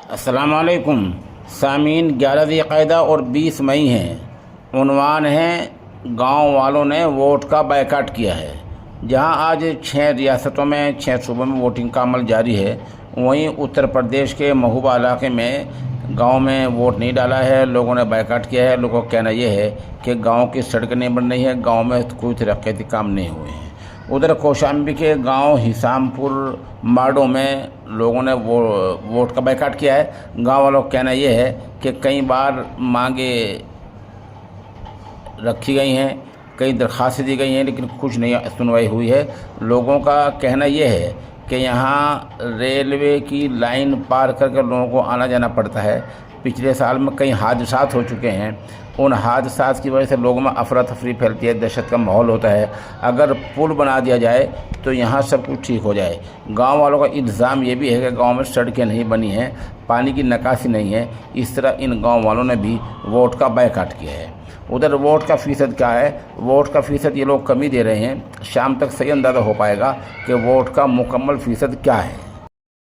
السلام علیکم سامعین، 11 ذی القعدہ اور 20 مئی ہیں۔ عنوان ہے گاؤں والوں نے ووٹ کا بائیکاٹ کیا ہے۔ جہاں آج 6 ریاستوں میں 6 صوبوں میں ووٹنگ کا عمل جاری ہے، وہیں اتر پردیش کے محبوبہ علاقے میں گاؤں میں ووٹ نہیں ڈالا ہے، لوگوں نے بائیکاٹ کیا ہے۔ لوگوں کا کہنا یہ ہے کہ گاؤں کی سڑکیں نہیں بن رہی ہیں، گاؤں میں کوئی ترقیاتی کام نہیں ہوئے ہیں۔ ادھر کوشامبی کے گاؤں حسام پور ماڈو میں لوگوں نے ووٹ کا بائیکاٹ کیا ہے۔ گاؤں والوں کا کہنا یہ ہے کہ کئی بار مانگیں رکھی گئی ہیں، کئی درخواستیں دی گئی ہیں، لیکن کچھ نہیں سنوائی ہوئی ہے۔ لوگوں کا کہنا یہ ہے کہ یہاں ریلوے کی لائن پار کر کے لوگوں کو آنا جانا پڑتا ہے۔ پچھلے سال میں کئی حادثات ہو چکے ہیں، ان حادثات کی وجہ سے لوگوں میں افراتفری پھیلتی ہے، دہشت کا ماحول ہوتا ہے۔ اگر پل بنا دیا جائے تو یہاں سب کچھ ٹھیک ہو جائے۔ گاؤں والوں کا الزام یہ بھی ہے کہ گاؤں میں سڑکیں نہیں بنی ہیں، پانی کی نکاسی نہیں ہے۔ اس طرح ان گاؤں والوں نے بھی ووٹ کا بائیکاٹ کیا ہے۔ ادھر ووٹ کا فیصد کیا ہے؟ ووٹ کا فیصد یہ لوگ کمی دے رہے ہیں۔ شام تک صحیح اندازہ ہو پائے گا کہ ووٹ کا مکمل فیصد کیا ہے۔